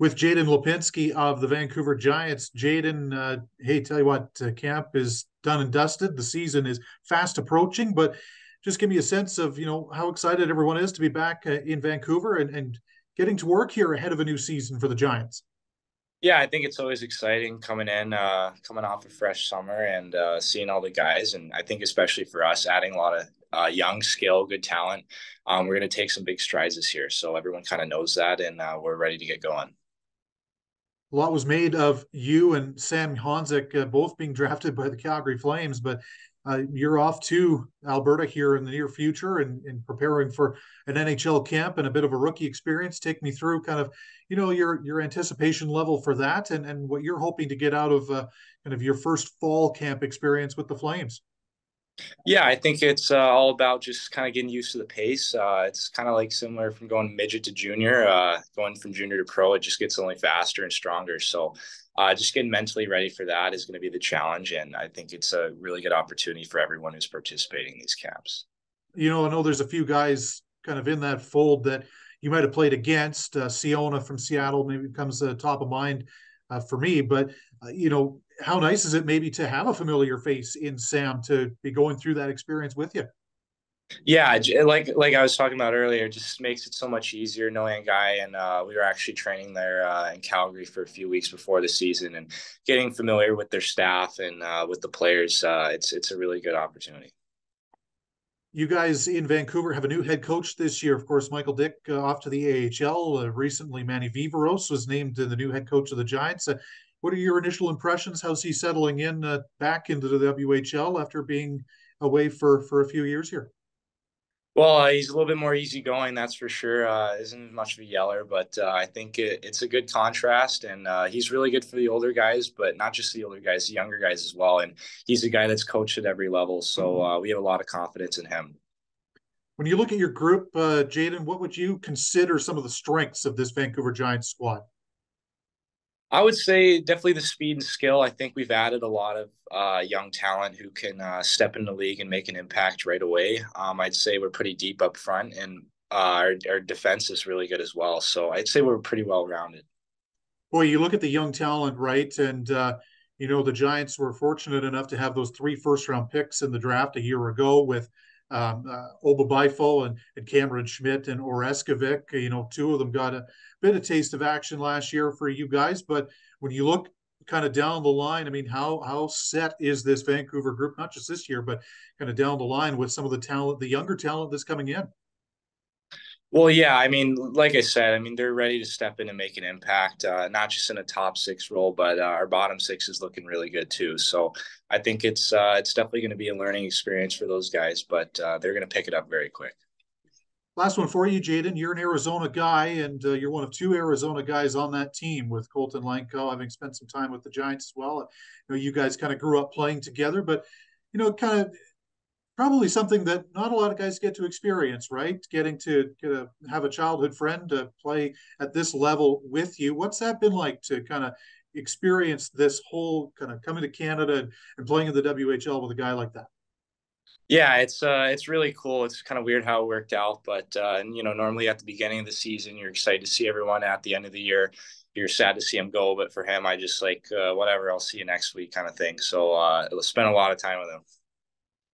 with Jaden Lipinski of the Vancouver Giants. Jaden, hey, tell you what, camp is done and dusted. The season is fast approaching, but just give me a sense of how excited everyone is to be back in Vancouver and getting to work here ahead of a new season for the Giants. Yeah, I think it's always exciting coming in, coming off a fresh summer and seeing all the guys. And I think especially for us, adding a lot of young skill, good talent, we're going to take some big strides this year. So everyone kind of knows that, and we're ready to get going. A lot was made of you and Sam Honzik both being drafted by the Calgary Flames, but you're off to Alberta here in the near future and preparing for an NHL camp and a bit of a rookie experience. Take me through kind of, your anticipation level for that and what you're hoping to get out of kind of your first fall camp experience with the Flames. Yeah, I think it's all about just kind of getting used to the pace. It's kind of like similar from going midget to junior, going from junior to pro. It just gets only faster and stronger. So just getting mentally ready for that is going to be the challenge. And I think it's a really good opportunity for everyone who's participating in these camps. I know there's a few guys kind of in that fold that you might have played against. Siona from Seattle maybe comes top of mind for me. But how nice is it maybe to have a familiar face in Sam to be going through that experience with you? Yeah, like I was talking about earlier, it just makes it so much easier knowing a guy. And we were actually training there in Calgary for a few weeks before the season and getting familiar with their staff and with the players. It's a really good opportunity. You guys in Vancouver have a new head coach this year. Of course, Michael Dick off to the AHL. Recently, Manny Viveros was named the new head coach of the Giants. What are your initial impressions? How's he settling in back into the WHL after being away for a few years here? Well, he's a little bit more easygoing, that's for sure. Isn't much of a yeller, but I think it's a good contrast, and he's really good for the older guys, but not just the older guys, the younger guys as well. And he's a guy that's coached at every level, so we have a lot of confidence in him. When you look at your group, Jaden, what would you consider some of the strengths of this Vancouver Giants squad? I would say definitely the speed and skill. I think we've added a lot of young talent who can step in the league and make an impact right away. I'd say we're pretty deep up front, and our defense is really good as well. So I'd say we're pretty well rounded. Boy, you look at the young talent, right? And the Giants were fortunate enough to have those 3 first-round picks in the draft a year ago with Oba Bifo and Cameron Schmidt and Oreskovic. Two of them got a bit of taste of action last year for you guys. But when you look kind of down the line, I mean, how set is this Vancouver group, not just this year, but kind of down the line with some of the talent, the younger talent that's coming in? Well, yeah, I mean, like I said, I mean, they're ready to step in and make an impact, not just in a top six role, but our bottom six is looking really good too. So I think it's definitely going to be a learning experience for those guys, but they're going to pick it up very quick. Last one for you, Jaden. You're an Arizona guy, and you're one of 2 Arizona guys on that team with Colton Lanko, having spent some time with the Giants as well. You guys kind of grew up playing together, but kind of probably something that not a lot of guys get to experience, right? Getting to have a childhood friend to play at this level with you. What's that been like to kind of experience this whole kind of coming to Canada and playing in the WHL with a guy like that? Yeah, it's really cool. It's kind of weird how it worked out, but normally at the beginning of the season, you're excited to see everyone. At the end of the year, you're sad to see him go. But for him, I just like whatever. I'll see you next week, kind of thing. So spent a lot of time with him.